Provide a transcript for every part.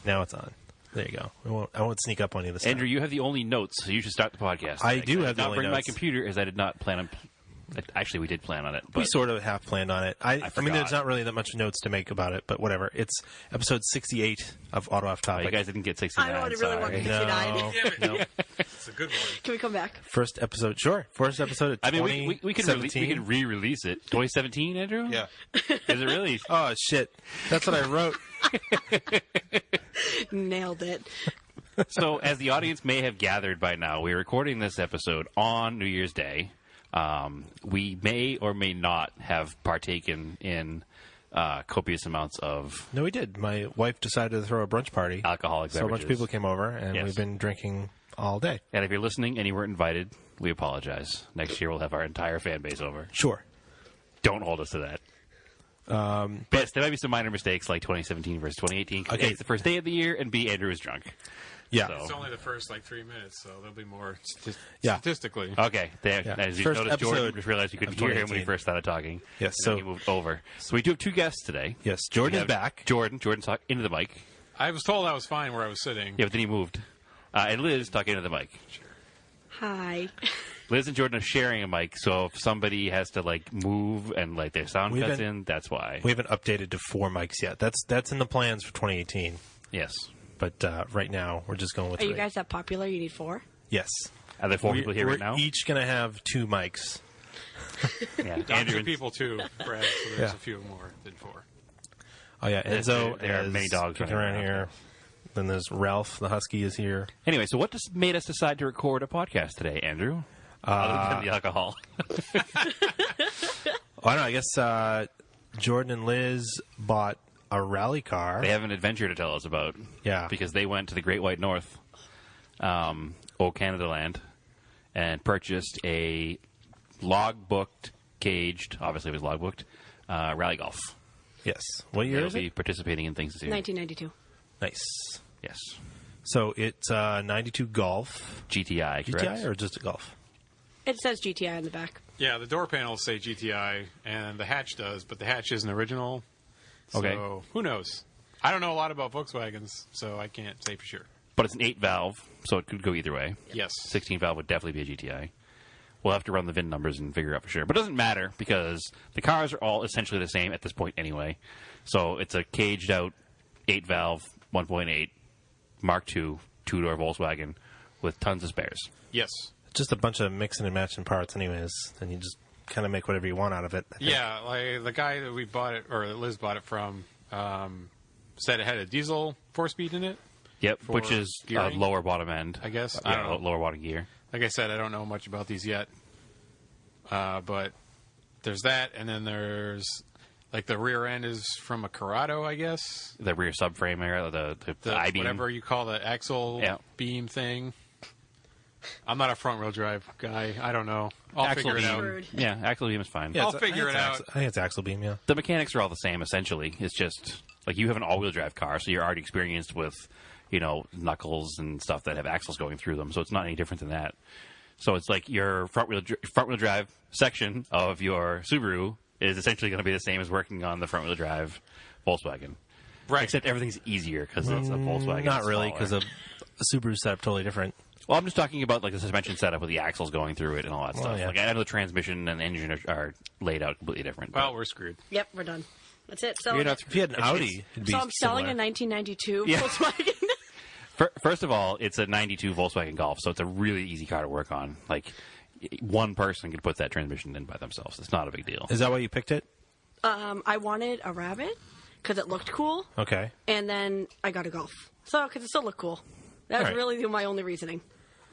Now it's on. There you go. I won't sneak up on you this time. Andrew, you have the only notes, so you should start the podcast. I do have the only notes. I did not bring my computer, as I did not plan on... Actually, we did plan on it. But we sort of half planned on it. I mean, there's not really that much notes to make about it, but whatever. It's episode 68 of Auto Off Topic. You guys didn't get 69. I really want 69. No. It's a good one. Can we come back? First episode, sure. First episode of 2017. we can re-release it. 2017, Andrew? Yeah. Is it really? Oh, shit. That's what I wrote. Nailed it. So, as the audience may have gathered by now, we're recording this episode on New Year's Day. We may or may not have partaken in copious amounts of... No, we did. My wife decided to throw a brunch party. Alcoholic beverages. So a bunch of people came over, and Yes. we've been drinking all day. And if you're listening and you weren't invited, we apologize. Next year we'll have our entire fan base over. Sure. Don't hold us to that. But there might be some minor mistakes like 2017 versus 2018. Okay. A, it's the first day of the year, and B, Andrew is drunk. Yeah. So- It's only the first 3 minutes, so there'll be more Yeah. statistically. Okay. There, Yeah. As you First noticed, Jordan episode just realized you couldn't of hear him when he 2018. first started talking. Yes, And so- then he moved over. So we do have two guests today. Yes, Jordan We is have back. Jordan's talking into the mic. I was told I was fine where I was sitting. Yeah, but then he moved. And Liz talking into the mic. Hi. Liz and Jordan are sharing a mic, so if somebody has to move and their sound We cuts haven't- in, that's why. We haven't updated to 4 mics yet. That's in the plans for 2018. Yes. But right now, we're just going with Are 3. you guys that popular? You need 4? Yes. Are there 4 people here right now? We're each going to have 2 mics. Yeah. Andrew Andrew and people too, Brad. So there's Yeah. a few more than 4. Oh, yeah. Enzo there are is many dogs kicking running around around. here. Then there's Ralph, the husky, is here. Anyway, so what made us decide to record a podcast today, Andrew? Other than the alcohol. I don't know. I guess Jordan and Liz bought a rally car. They have an adventure to tell us about. Yeah. Because they went to the Great White North, Old Canada Land, and purchased a log-booked, caged, obviously it was log-booked, rally golf. Yes. What year They'll is be it? participating in things this year. 1992. Nice. Yes. So it's 92 Golf. GTI, correct? GTI or just a Golf? It says GTI on the back. Yeah, the door panels say GTI, and the hatch does, but the hatch isn't original. Okay. So who knows? I don't know a lot about Volkswagens, so I can't say for sure. But it's an 8-valve, so it could go either way. Yes. 16-valve would definitely be a GTI. We'll have to run the VIN numbers and figure out for sure. But it doesn't matter because the cars are all essentially the same at this point anyway. So it's a caged-out 8-valve, 1.8, Mark II, 2-door Volkswagen with tons of spares. Yes. Just a bunch of mixing and matching parts anyways. And you just kind of make whatever you want out of it. I think. Yeah, like the guy that we bought it, or that Liz bought it from, said it had a diesel 4-speed in it. Yep, For which is gearing? lower bottom end. I guess. Yeah, I don't know. lower bottom gear. Like I said, I don't know much about these yet. But there's that, and then there's the rear end is from a Corrado, I guess. The rear subframe area, the I-beam. Whatever you call the axle beam thing. I'm not a front wheel drive guy. I don't know. I'll Axle figure it out. Screwed. Yeah, axle beam is fine. Yeah, I'll it's- figure I think it it's out. I think it's axle beam, yeah. The mechanics are all the same, essentially. It's just, you have an all-wheel drive car, so you're already experienced with, knuckles and stuff that have axles going through them, so it's not any different than that. So it's like your front-wheel drive section of your Subaru is essentially going to be the same as working on the front-wheel drive Volkswagen. Right. Except everything's easier because it's a Volkswagen. Not it's really, smaller. because a Subaru setup totally different. Well, I'm just talking about the suspension setup with the axles going through it and all that stuff. yeah. I know the transmission and the engine are laid out completely different. Well, we're screwed. Yep, we're done. That's it. So, You're not- If you had an It's- Audi, it'd be so I'm selling similar. a 1992 Yeah. Volkswagen. First of all, it's a 92 Volkswagen Golf, so it's a really easy car to work on. One person could put that transmission in by themselves. It's not a big deal. Is that why you picked it? I wanted a Rabbit because it looked cool, Okay. and then I got a Golf. So, because it still looked cool. That was All right. really my only reasoning.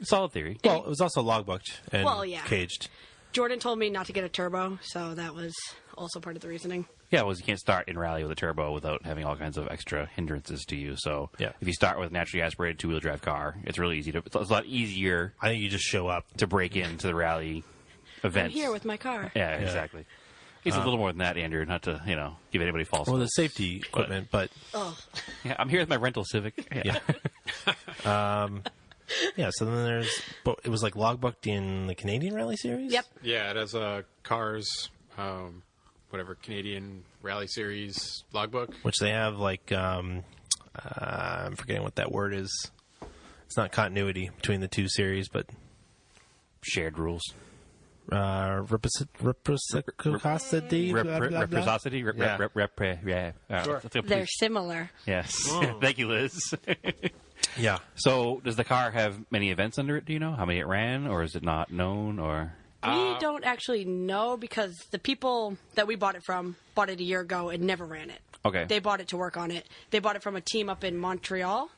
Solid theory. Well, it was also logbooked and Well, yeah. caged. Jordan told me not to get a turbo, so that was also part of the reasoning. Yeah, well, you can't start in rally with a turbo without having all kinds of extra hindrances to you. So Yeah. if you start with a naturally aspirated two-wheel drive car, it's really easy it's a lot easier I think you just show up. to break into the rally I'm events. here with my car. Yeah, exactly. It's a little more than that, Andrew. Not to give anybody false. Well, the hopes. safety equipment, but Oh, Yeah, I'm here with my rental Civic. Yeah. yeah. So then but it was logbooked in the Canadian Rally Series. yep. Yeah, it has Cars, whatever, Canadian Rally Series logbook. Which they have I'm forgetting what that word is. It's not continuity between the two series, but shared rules. Reciprocity. Reciprocity. They're similar. Yes. Thank you, Liz. Yeah. So, does the car have many events under it? Do you know how many it ran, or is it not known? Or We don't actually know because the people that we bought it from bought it a year ago and never ran it. Okay. They bought it to work on it. They bought it from a team up in Montreal,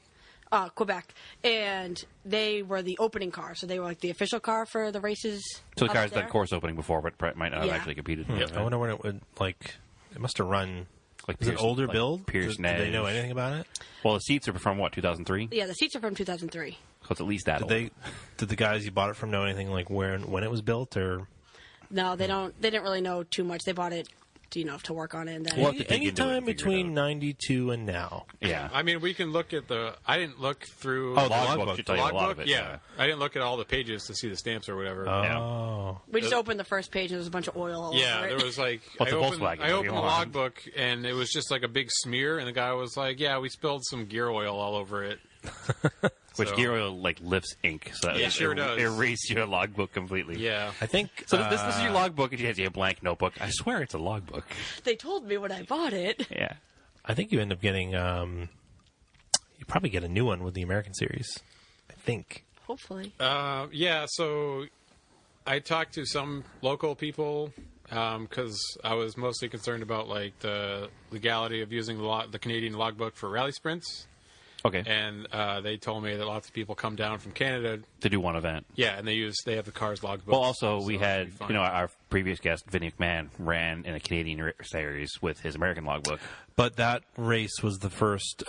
Quebec, and they were the opening car. So they were like the official car for the races. So the up car's there. done course opening before, but might not have Yeah. actually competed. I wonder when it would, like, it must have run, Like is it Pierce- older like build? Pierce Do they know Nash. anything about it? Well, the seats are from what, 2003? Yeah, the seats are from 2003. So it's at least that old. Did the guys you bought it from know anything like when it was built, or? No, they don't. They didn't really know too much. They bought it, to work on it. And then Well, to dig into it Any and time figure it between out. 92 and now. Yeah. I mean, we can look at I didn't look through Oh, the logbook logbook. should tell you a lot logbook. of it. Yeah, I didn't look at all the pages to see the stamps or whatever. Oh. we just opened the first page and there was a bunch of oil all Yeah, over it. there was like What's I a opened, Volkswagen? I opened the Come on. logbook and it was just like a big smear, and the guy was like, "Yeah, we spilled some gear oil all over it." Which So- gear oil like lifts ink, so that Yeah, sure does. erase your logbook completely. Yeah, I think. So this is your logbook, and you have a blank notebook. I swear it's a logbook. They told me when I bought it. Yeah. I think you end up getting. You probably get a new one with the American series. I think. Hopefully. yeah. So I talked to some local people because I was mostly concerned about like the legality of using the Canadian logbook for rally sprints. Okay. And they told me that lots of people come down from Canada. To do one event. Yeah, and they have the car's logbook. Well, also, we so had, it'll be fine. our previous guest, Vinny McMahon, ran in a Canadian series with his American logbook. But that race was the first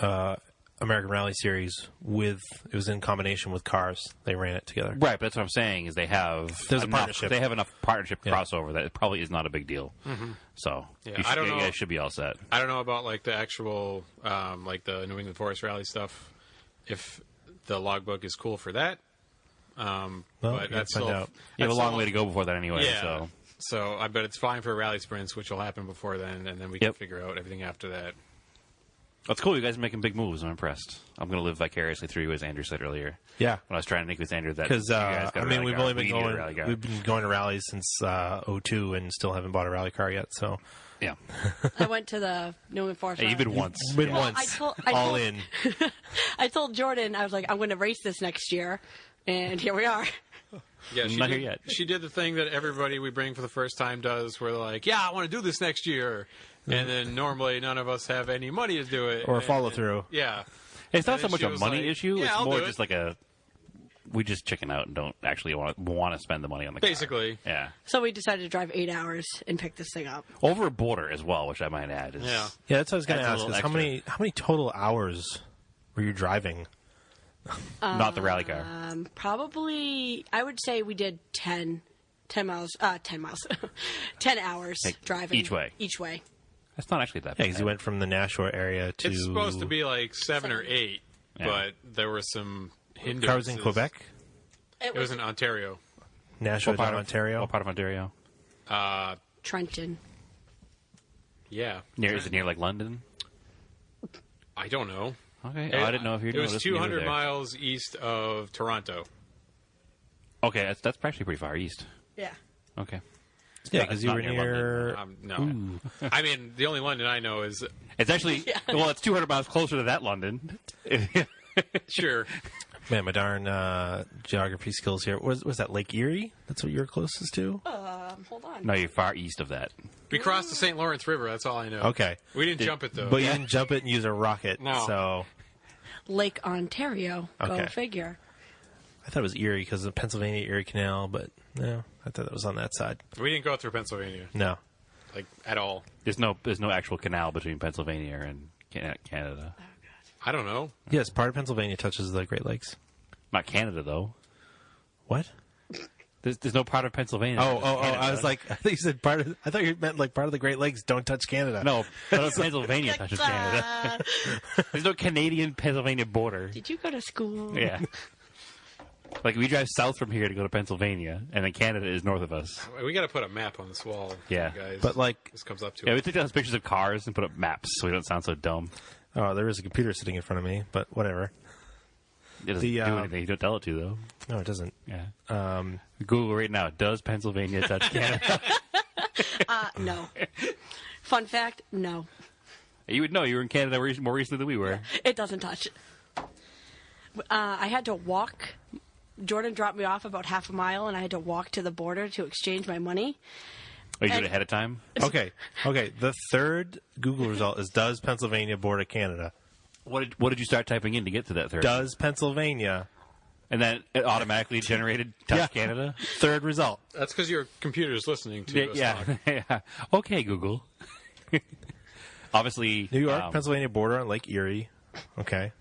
American Rally Series it was in combination with cars. They ran it together. Right, but that's what I'm saying, is there's a partnership. They have enough partnership Yeah. crossover that it probably is not a big deal. Mm-hmm. So, Yeah, you I don't you know. guys should be all set. I don't know about like the actual like the New England Forest Rally stuff. If the logbook is cool for that, Well, but you that's find still out. You have a that's long still- way to go before that anyway. Yeah. So I bet it's fine for rally sprints, which will happen before then, and then we can Yep. figure out everything after that. that's cool. You guys are making big moves. I'm impressed. I'm going to live vicariously through you, as Andrew said earlier. Yeah. When I was trying to make with Andrew that Because you guys got a rally we've car. only We been need a rally car. we've been going to rallies since 2002 and still haven't bought a rally car yet. So Yeah. I went to the New England Forest. Hey, you've been Rally. once. been Well, once I all told- in. I told Jordan, I was like, I'm going to race this next year, and here we are. Yeah, Not here yet. She did the thing that everybody we bring for the first time does, where they're like, "Yeah, I want to do this next year," and then normally none of us have any money to do it Or and- follow through. Yeah, It's not And so then much she a was money like, issue. "Yeah, It's I'll more do just it." like we just chicken out and don't actually want to spend the money on the car. Basically. Yeah. So we decided to drive 8 hours and pick this thing up. Over a border as well, which I might add. Is, Yeah. Yeah, that's what I was going to That's a ask. little Is how many total hours were you driving? Not the rally car. Probably, I would say we did 10 miles, 10 miles, 10 hours Like, driving. each way? Each way. That's not actually that Yeah, bad. because you went from the Nashua area to. It's supposed to be like 7 or 8, Yeah. but there were some hindrances. Car was in Quebec, It was in Ontario. Nashua What part down of Ontario. What part of Ontario? Trenton. Yeah. Is it near like London? I don't know. Okay. Oh, I didn't know if you. It was noticed when you were 200 there. miles east of Toronto. Okay, that's actually pretty far east. Yeah. Okay. Yeah, It's because you not were near near. No. I mean, the only London I know is It's actually well, it's 200 miles closer to that London. sure. Man, my darn geography skills here. Was that Lake Erie? That's what you were closest to? Hold on. No, you're far east of that. We crossed the St. Lawrence River. That's all I know. Okay. We didn't jump it though. But you didn't jump it and use a rocket. No. So Lake Ontario. Go Okay. figure. I thought it was Erie because of the Pennsylvania Erie Canal, but no, I thought that was on that side. We didn't go through Pennsylvania, No. like at all. There's no actual canal between Pennsylvania and Canada. I don't know. Yes, part of Pennsylvania touches the Great Lakes. Not Canada though. What? There's no part of Pennsylvania. Oh! that touches Canada. I was like, I thought you said part of. I thought you meant like part of the Great Lakes don't touch Canada. no, part of Pennsylvania touches Canada. There's no Canadian-Pennsylvania border. Did you go to school? Yeah. Like we drive south from here to go to Pennsylvania, and then Canada is north of us. We got to put a map on this wall. Yeah. you guys. But like, this comes up to Yeah, we it. took those pictures of cars and put up maps so we don't sound so dumb. Oh, there is a computer sitting in front of me, but whatever. It doesn't do anything. You don't tell it to, though. No, it doesn't. Yeah. Google right now. Does Pennsylvania touch Canada? No. Fun fact, no. You would know. You were in Canada more recently than we were. It doesn't touch. I had to walk. Jordan dropped me off about half a mile, and I had to walk to the border to exchange my money. Oh, you did it ahead of time? Okay. The third Google result is, does Pennsylvania border Canada? What did you start typing in to get to that third? Does Pennsylvania? And then it automatically generated touch Canada? Third result. That's because your computer is listening to us talk. Yeah. Okay, Google. Obviously, New York, Pennsylvania border on Lake Erie. Okay.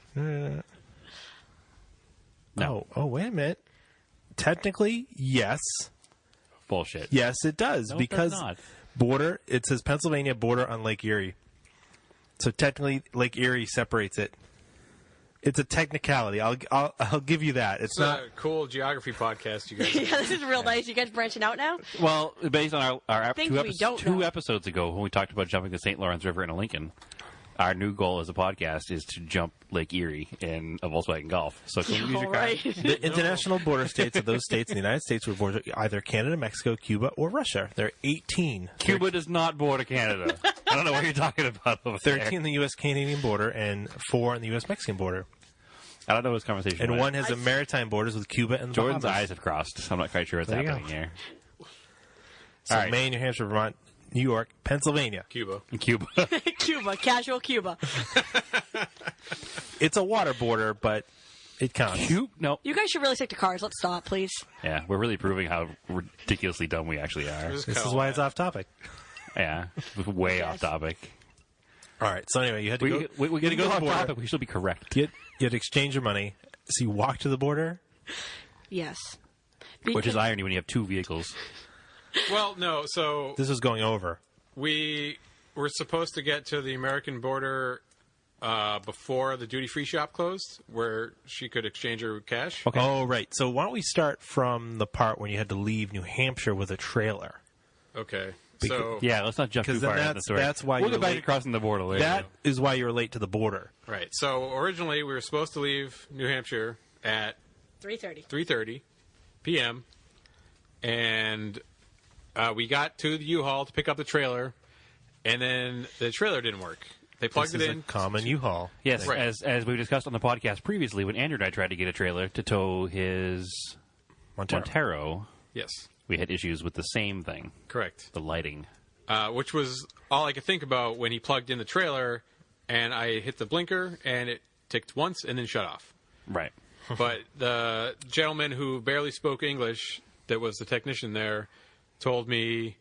No. Oh, wait a minute. Technically, yes. Bullshit. Yes, it does. No, it because does not. border, it says Pennsylvania border on Lake Erie. So technically, Lake Erie separates it. It's a technicality. I'll give you that. It's not a cool geography podcast, you guys. Yeah, this is real nice. You guys branching out now? Well, based on our Things we don't know. two episodes ago when we talked about jumping the St. Lawrence River in a Lincoln, our new goal as a podcast is to jump Lake Erie in a Volkswagen Golf. So can you use your car? Right. the international border states of those states in the United States would border either Canada, Mexico, Cuba, or Russia. There are 18. Cuba does not border Canada. I don't know what you're talking about over 13 there. on the U.S.-Canadian border and 4 on the U.S.-Mexican border. I don't know this conversation. And went. one has a maritime borders with Cuba and the Jordan's Bahamas. eyes have crossed. I'm not quite sure what's There you happening go. here. So All right. Maine, New Hampshire, Vermont, New York, Pennsylvania. Cuba. In Cuba. Cuba, casual Cuba. It's a water border, but it counts. Cuba? No. You guys should really stick to cars. Let's stop, please. Yeah, we're really proving how ridiculously dumb we actually are. Just This cut is all why that. it's off topic. Yeah, way off Yes. topic. All right. So anyway, you had to go. We're going to go to the off border. topic. We should be correct. You had to exchange your money. So you walk to the border. Yes. Which is Because- irony when you have two vehicles. Well, no. So This is going over. we were supposed to get to the American border before the duty-free shop closed, where she could exchange her cash. Okay. Oh, right. So why don't we start from the part when you had to leave New Hampshire with a trailer? Okay. Because- So Yeah, let's not jump too 'Cause then far into the story. that's why we'll you're get back late. to crossing the border later. That is why you were late to the border. right. So originally we were supposed to leave New Hampshire at 3:30. 3:30 p.m. and we got to the U-Haul to pick up the trailer, and then the trailer didn't work. They plugged This it is in. a common U-Haul. Yes, Right. as we discussed on the podcast previously, when Andrew and I tried to get a trailer to tow his Montero, Yes, we had issues with the same thing, correct. the lighting. Which was all I could think about when he plugged in the trailer, and I hit the blinker, and it ticked once and then shut off. Right. But the gentleman who barely spoke English, that was the technician there, told me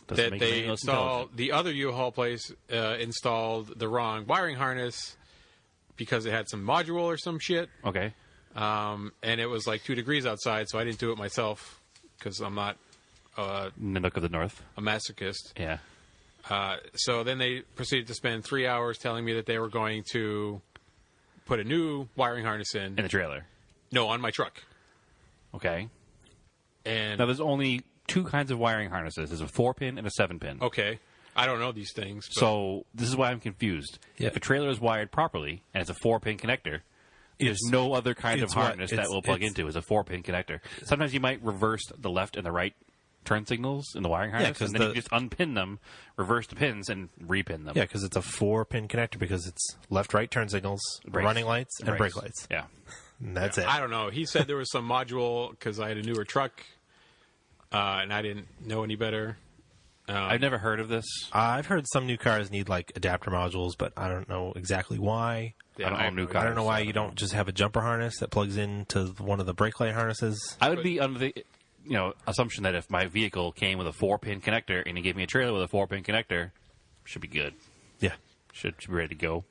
Doesn't that make they any less installed the other U-Haul place installed the wrong wiring harness because it had some module or some shit, Okay. and it was like 2 degrees outside, so I didn't do it myself because I'm not Nanook of the North. a masochist. Yeah. So then they proceeded to spend 3 hours telling me that they were going to put a new wiring harness in. In the trailer. No, on my truck. Okay. And Now, there's only two kinds of wiring harnesses. There's a 4-pin and a 7-pin. okay, I don't know these things. But So this is why I'm confused. Yeah. If a trailer is wired properly and it's a 4-pin connector, there's no other kind of it's what- harness that it's- will plug it's- into is a 4-pin connector. Sometimes you might reverse the left and the right turn signals in the wiring harness, 'cause and then the- you just unpin them, reverse the pins, and repin them. Yeah, because it's a 4-pin connector because it's left-right turn signals, Brakes. running lights, and Brakes. brake lights. Yeah. And that's it. I don't know. He said there was some module because I had a newer truck, and I didn't know any better. I've never heard of this. I've heard some new cars need like adapter modules, but I don't know exactly why. I don't own new I cars. don't know why so you don't just have a jumper harness that plugs into one of the brake light harnesses. I would be under the assumption that if my vehicle came with a 4-pin connector and he gave me a trailer with a 4-pin connector, should be good. Yeah. Should be ready to go.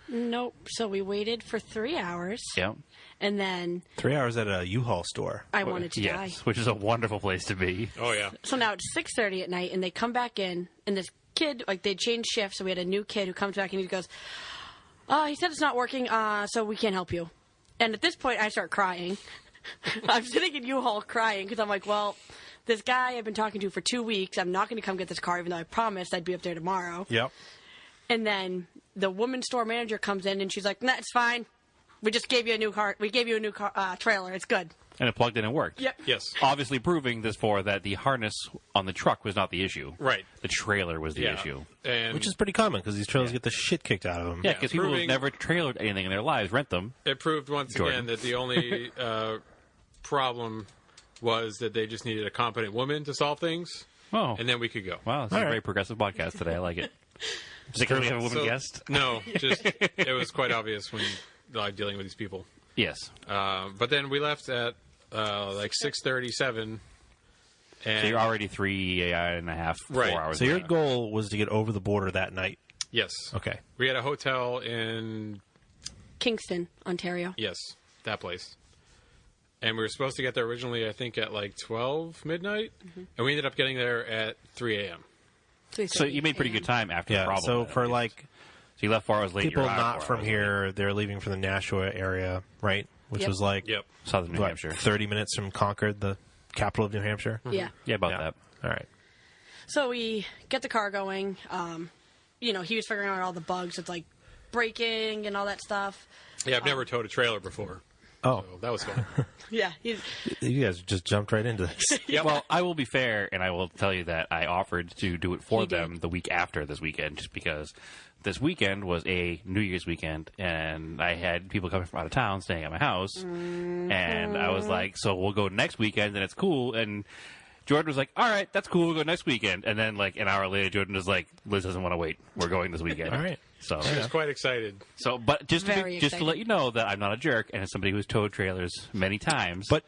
Nope. So we waited for 3 hours, Yeah. and then 3 hours at a U-Haul store. I wanted to die. Yes, which is a wonderful place to be. Oh yeah. So now it's 6:30 at night, and they come back in, and this kid, like they changed shifts, so we had a new kid who comes back and he goes, he said it's not working, so we can't help you. And at this point, I start crying. I'm sitting in U-Haul crying because I'm like, well, this guy I've been talking to for 2 weeks, I'm not going to come get this car, even though I promised I'd be up there tomorrow. Yep. And then the woman store manager comes in and she's like, "Nah, it's fine. We just gave you a new car. We gave you a new trailer. It's good." And it plugged in and worked. Yep. Yes. Obviously proving this for that the harness on the truck was not the issue. Right. The trailer was the Yeah. issue. And Which is pretty common because these trailers get the shit kicked out of them. Yeah, because people who've proving- never trailered anything in their lives rent them. it proved once Jordan. again that the only problem was that they just needed a competent woman to solve things, Oh. and then we could go. Wow, this is a All very right. progressive podcast today. I like it. Just because we have a woman So- guest? No, just it was quite obvious when dealing with these people. Yes. But then we left at like 6:37, and So you're already 3.5, 4 Right. hours So your away. goal was to get over the border that night. yes, Okay. we had a hotel in Kingston, Ontario. yes that place, and we were supposed to get there originally, I think, at like 12 midnight, and we ended up getting there at 3 a.m. So you made pretty good time after the Yeah. problem. So then, for at least. like So you left 4 hours late. people you're out not 4 from hours here, they're leaving from the Nashua area, right? Which Yep. was like Yep. late. Southern New what, Hampshire. 30 minutes from Concord, the capital of New Hampshire. Yeah. Yeah, about Yeah. that. All right. So we get the car going. He was figuring out all the bugs with like braking and all that stuff. Yeah, I've never towed a trailer before, Oh, so that was fun. Yeah. you guys just jumped right into this. Yep. Well, I will be fair, and I will tell you that I offered to do it for He did. them the week after this weekend, just because this weekend was a New Year's weekend, and I had people coming from out of town staying at my house, and I was like, so we'll go next weekend, and it's cool, and Jordan was like, all right, that's cool, we'll go next weekend, and then like an hour later, Jordan was like, Liz doesn't want to wait, we're going this weekend. All right. So, I was quite excited. but just Very just to excited. let you know that I'm not a jerk, and as somebody who's towed trailers many times, But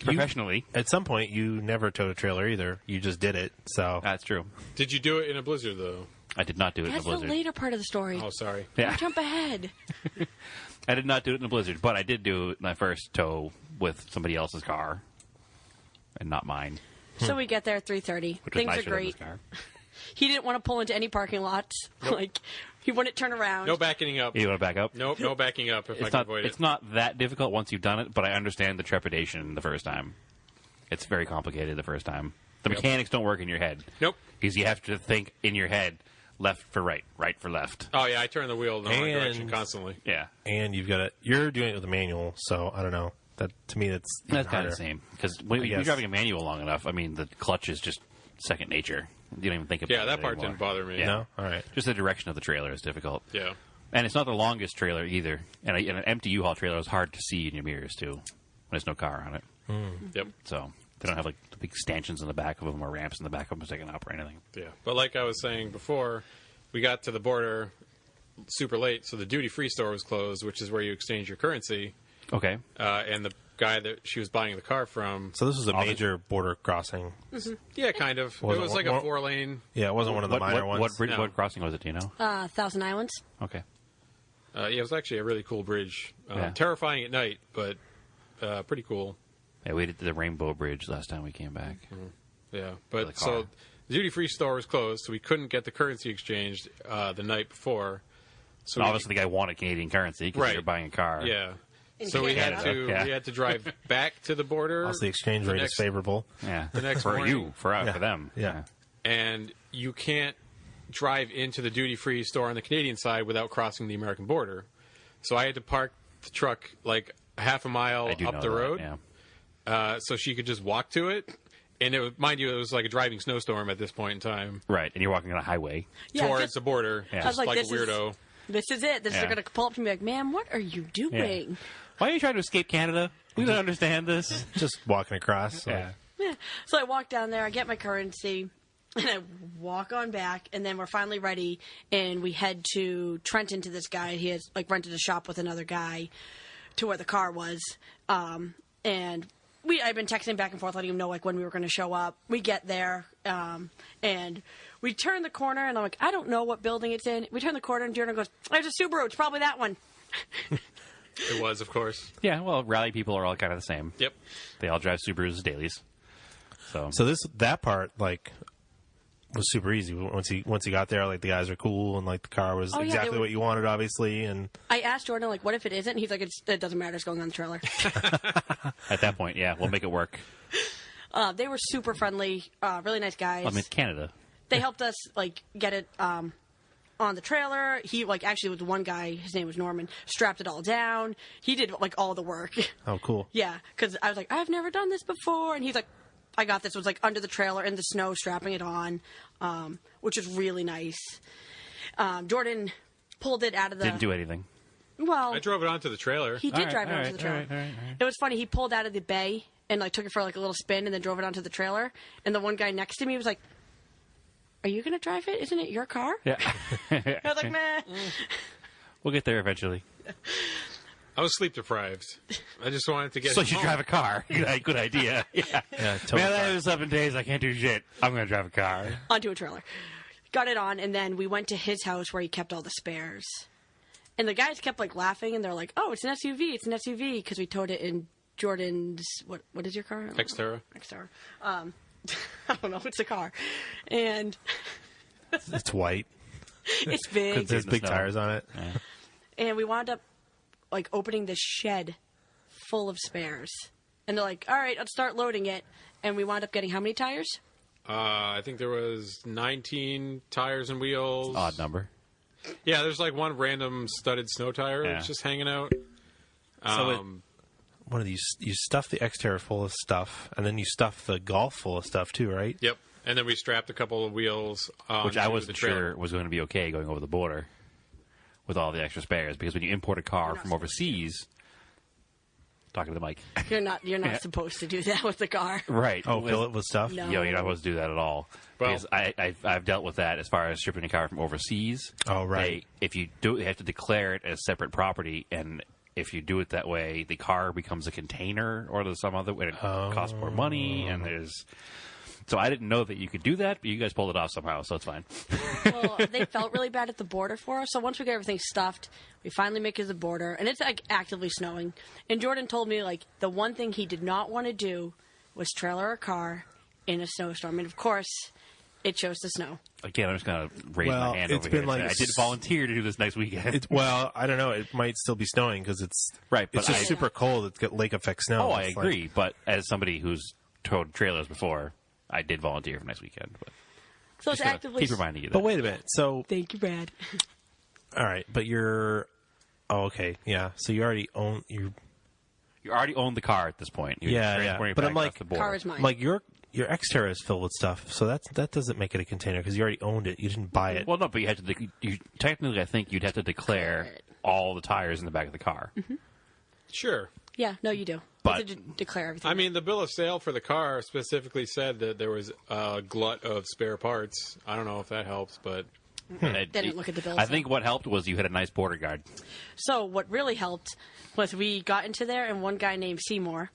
professionally, at some point, you never towed a trailer either. You just did it. So that's true. Did you do it in a blizzard though? I did not do it That's in a the blizzard. later part of the story. Oh, sorry. Yeah. Jump ahead. I did not do it in a blizzard, but I did do my first tow with somebody else's car, and not mine, So we get there at 3:30. which was Things nicer are than great. this car. He didn't want to pull into any parking lots. Like he wouldn't turn around. No backing up. You want to back up? Nope, no backing up if I It's can not. avoid it. It's not that difficult once you've done it, but I understand the trepidation the first time. It's very complicated the first time. The Yep. mechanics don't work in your head. Nope. Because you have to think in your head, left for right, right for left. Oh yeah, I turn the wheel in the wrong And- direction constantly. Yeah, and you've got you're doing it with a manual. So I don't know. That to me, that's even that's kind harder. of the same. Because when you're guess. driving a manual long enough, I mean, the clutch is just second nature. You don't even think about it Yeah, that part anymore. didn't bother me. Yeah. No, all right. Just the direction of the trailer is difficult. Yeah. And it's not the longest trailer either. And an empty U-Haul trailer is hard to see in your mirrors, too, when there's no car on it. Yep. So they don't have, like, the big stanchions in the back of them or ramps in the back of them sticking up or anything. Yeah. But like I was saying before, we got to the border super late, so the duty-free store was closed, which is where you exchange your currency. Okay. And the guy that she was buying the car from, So this was a major border crossing. yeah, kind of. Was it it was like one- a 4-lane. Yeah, it wasn't one of the minor ones. No. What crossing was it, do you know? Thousand Islands. Okay. Yeah, it was actually a really cool bridge. Yeah. Terrifying at night, but pretty cool. Yeah, we did the Rainbow Bridge last time we came back. Yeah, the but car. so the duty-free store was closed, so we couldn't get the currency exchanged the night before. So And we- obviously, the guy wanted Canadian currency because Right. you're buying a car. yeah. In So we had Canada. to Yeah. we had to drive back to the border. Also, the exchange the rate next- is favorable. Yeah. The next for morning- you, for us, Yeah. for them. Yeah. and you can't drive into the duty-free store on the Canadian side without crossing the American border. So I had to park the truck like half a mile I do know up the that, road, Yeah. so she could just walk to it. And it was, mind you, it was like a driving snowstorm at this point in time Right, and you're walking on a highway. Yeah, towards just- the border, Yeah. I was just like, like a this is- weirdo. This is it. This Yeah. is going to pull up to me like, ma'am, what are you doing? Why are you trying to escape Canada? We don't understand this. Just walking across. so- Yeah. Yeah. So I walk down there, I get my currency, and I walk on back, and then we're finally ready, and we head to Trenton to this guy. He has like rented a shop with another guy to where the car was, and I've been texting back and forth, letting him know like when we were going to show up. We get there, and we turn the corner, and I'm like, I don't know what building it's in. We turn the corner, and Jordan goes, "There's a Subaru. It's probably that one." It was, of course. Yeah, well, rally people are all kind of the same. Yep. They all drive Subarus as dailies. So So that part like was super easy. Once he got there, like the guys are cool and like the car was Oh, yeah, they exactly were- what you wanted, obviously. And I asked Jordan like, "What if it isn't?" And he's like, "It doesn't matter. It's going on the trailer." at that point, yeah, we'll make it work. They were super friendly, really nice guys. I mean, it's Canada. They helped us like get it on the trailer. He actually was one guy. His name was Norman. Strapped it all down. He did all the work. Oh, cool. Yeah, because I was like, I've never done this before, and he's like, I got this. It was under the trailer in the snow, strapping it on, which is really nice. Jordan pulled it out of the. Didn't do anything. Well, I drove it onto the trailer. he did drive it onto the trailer. All right. It was funny. He pulled out of the bay and took it for a little spin, and then drove it onto the trailer. And the one guy next to me was like, "Are you going to drive it? Isn't it your car?" Yeah. I was like, "Meh." We'll get there eventually. I was sleep deprived. I just wanted to get. So him you home. drive a car. Good idea. Yeah. Totally Man, I fine. have 7 days. I can't do shit. I'm going to drive a car. Onto a trailer. Got it on, and then we went to his house where he kept all the spares. And the guys kept laughing, and they're like, "Oh, it's an SUV! It's an SUV!" Because we towed it in Jordan's what is your car? Xterra. Xterra. I don't know. It's a car, and It's white. it's big. There's the big snow. tires on it. Yeah. And we wound up opening this shed full of spares. And they're like, "All right, let's start loading it." And we wound up getting how many tires? I think there was 19 tires and wheels. Odd number. Yeah, there's one random studded snow tire Yeah. that's just hanging out. One of these, you stuff the Xterra full of stuff, and then you stuff the Golf full of stuff too, right? Yep. And then we strapped a couple of wheels Which I onto wasn't the trailer. sure was going to be okay going over the border with all the extra spares. Because when you import a car not from overseas, talking to the mic. You're not supposed to do that with the car. Right. Oh, fill it with stuff? No. You're not supposed to do that at all. Well- Because I've dealt with that as far as shipping a car from overseas. Oh, right. If you do it, you have to declare it as separate property, and if you do it that way, the car becomes a container or some other way. It costs more money, and there's. So I didn't know that you could do that, but you guys pulled it off somehow, so it's fine. Well, they felt really bad at the border for us. So once we got everything stuffed, we finally make it to the border, and it's actively snowing. And Jordan told me the one thing he did not want to do was trailer a car in a snowstorm. And of course, it chose to snow. Again, I'm just going to raise Well, my hand it's over here. been and say, I did volunteer to do this next weekend. Well, I don't know. It might still be snowing because it's Right, but It's just I- super cold. It's got lake effect snow. Oh, I It's agree. But as somebody who's towed trailers before, I did volunteer for next weekend. But So it's just gonna actively. keep reminding you that. But wait a minute. So, Thank you, Brad. all right, but you're. Oh, okay. Yeah. So you already own you. You already own the car at this point. You're Yeah, transporting yeah. it But back I'm like- across the border. Car is mine. Like your Xterra is filled with stuff, so that doesn't make it a container because you already owned it. You didn't buy it. Well, no, but you had to. Technically, I think you'd have to declare all the tires in the back of the car. Sure. Yeah, no, you do. But- You have to declare everything. I mean, the bill of sale for the car specifically said that there was a glut of spare parts. I don't know if that helps, but They didn't look at the bill of I sale. think what helped was you had a nice border guard. So what really helped was we got into there, and one guy named Seymour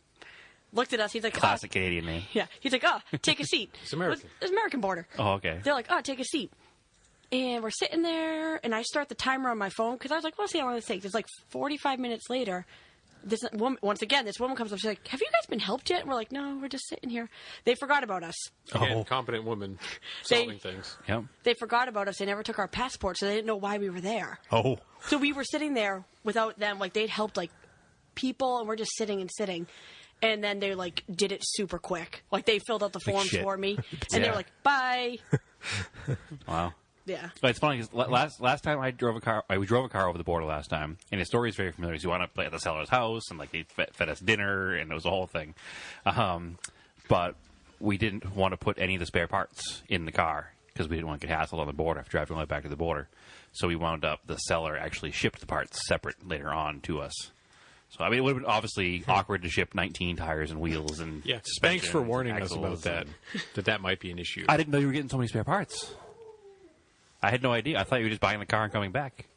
looked at us. He's like, Classic Canadian name. Yeah. He's like, take a seat. It's American. It's American border. Oh, okay. They're like, take a seat. And we're sitting there, and I start the timer on my phone because I was like, let's see how long this takes. It's 45 minutes later. This woman, once again, this woman comes up. She's like, "Have you guys been helped yet?" And we're like, "No, we're just sitting here." They forgot about us. again, competent woman solving things. Yep. They forgot about us. They never took our passports, so they didn't know why we were there. Oh, So we were sitting there without them. They'd helped people, and we're just sitting and sitting. And then they did it super quick. They filled out the forms shit. for me, and they Yeah. were like, "Bye." Wow. Yeah. But it's funny because last time we drove a car over the border last time, and the story is very familiar. So you want to play at the seller's house, and they fed us dinner, and it was a whole thing. But we didn't want to put any of the spare parts in the car because we didn't want to get hassled on the border after driving all the way back to the border. So we wound up the seller actually shipped the parts separate later on to us. So I mean, it would have been obviously awkward to ship 19 tires and wheels and Yeah. Thanks suspensions for and warning us axles about that. and- That might be an issue. I didn't know you were getting so many spare parts. I had no idea. I thought you were just buying the car and coming back.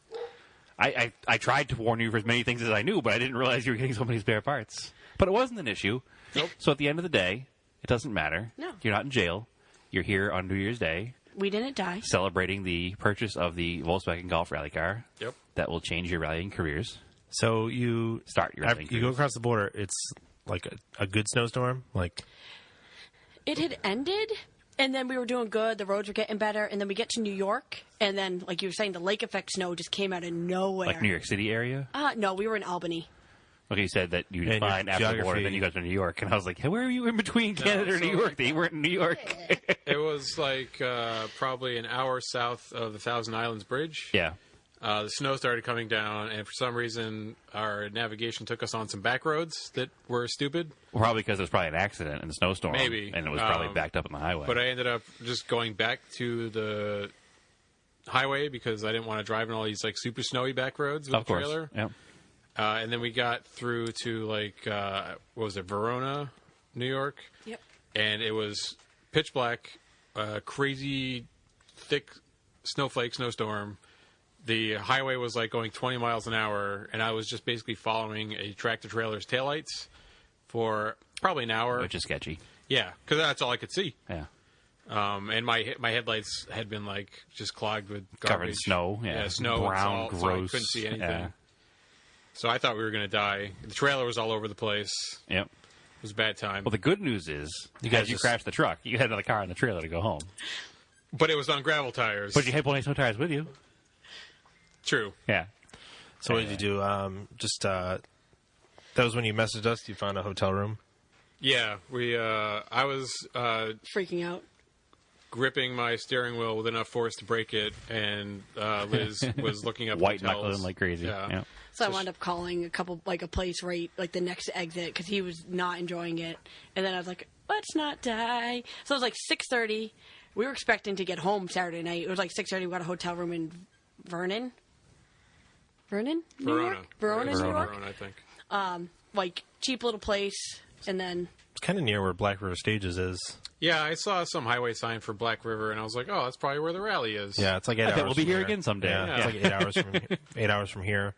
I tried to warn you for as many things as I knew, but I didn't realize you were getting so many spare parts. But it wasn't an issue. Nope. So at the end of the day, it doesn't matter. No. You're not in jail. You're here on New Year's Day We didn't die. celebrating the purchase of the Volkswagen Golf rally car. Yep. That will change your rallying careers. so you Start your after rallying you go careers. across the border. It's like a good snowstorm. It had ended, and then we were doing good. The roads were getting better, and then we get to New York, and then, like you were saying, the lake effect snow just came out of nowhere. Like New York City area. No, we were in Albany. Okay, you said that you'd And your find after the border, geography. then you got to New York, and I was like, hey, where are you in between Canada and New York? That you weren't in New York. It was like probably an hour south of the Thousand Islands Bridge. Yeah. The snow started coming down, and for some reason, our navigation took us on some back roads that were stupid. Probably because there was probably an accident in the snowstorm. Maybe. And it was probably backed up on the highway. But I ended up just going back to the highway because I didn't want to drive in all these like super snowy back roads with of the course. trailer. Yeah. And then we got through to like what was it, Verona, New York, Yep. and it was pitch black, crazy thick snowstorm. The highway was like going 20 miles an hour, and I was just basically following a tractor trailer's taillights for probably an hour. Which is sketchy. Yeah, because that's all I could see. Yeah. And my headlights had been like just clogged with garbage. Covered in snow. Yeah. snow, Brown, and salt, so I gross. couldn't see anything. Yeah. So I thought we were going to die. The trailer was all over the place. Yep. It was a bad time. Well, the good news is, You guys as you just- crashed the truck, you had another car in the trailer to go home. But it was on gravel tires. But you had plenty of snow tires with you. True. Yeah. So what did you do? That was when you messaged us. You found a hotel room. Yeah, I was Freaking out. gripping my steering wheel with enough force to break it, and Liz was looking up White hotels. knuckling like crazy. Yeah. So I wound up calling a place right, like the next exit, because he was not enjoying it. And then I was like, let's not die. So it was like 6:30. We were expecting to get home Saturday night. It was like 6:30. We got a hotel room in Vernon, New Verona. York? Verona, New Verona. York? Verona, I think. Like, cheap little place. And then, It's kind of near where Black River Stages is. Yeah, I saw some highway sign for Black River, and I was like, oh, that's probably where the rally is. Yeah, it's like 8 I hours. bet we'll be from here again someday. Yeah, Yeah. it's like 8 hours from 8 hours from here,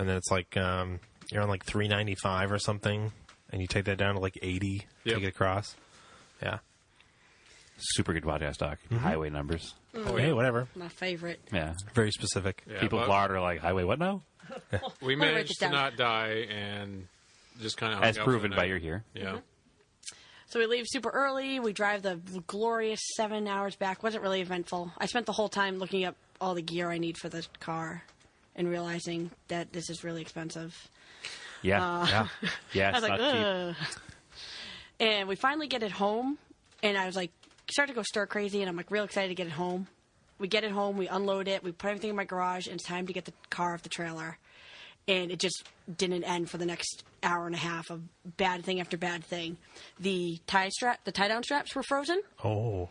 and then it's like you're on like 395 or something, and you take that down to like 80 Yep. to get across. Yeah. Super good podcast talk. Highway numbers. Oh, Hey, yeah. whatever. my favorite. Yeah. Very specific. Yeah, People in but Florida are like, highway what now? we write managed this to down. not die and just kind of As proven by your here. Yeah. So we leave super early. We drive the glorious 7 hours back. Wasn't really eventful. I spent the whole time looking up all the gear I need for the car and realizing that this is really expensive. Yeah. Yeah. Yeah, I it's was like, not cheap. ugh. And we finally get it home, and I was like, start to go stir crazy, and I'm like real excited to get it home. We get it home, we unload it, we put everything in my garage, and it's time to get the car off the trailer. And it just didn't end for the next hour and a half of bad thing after bad thing. The tie-down straps were frozen. Oh.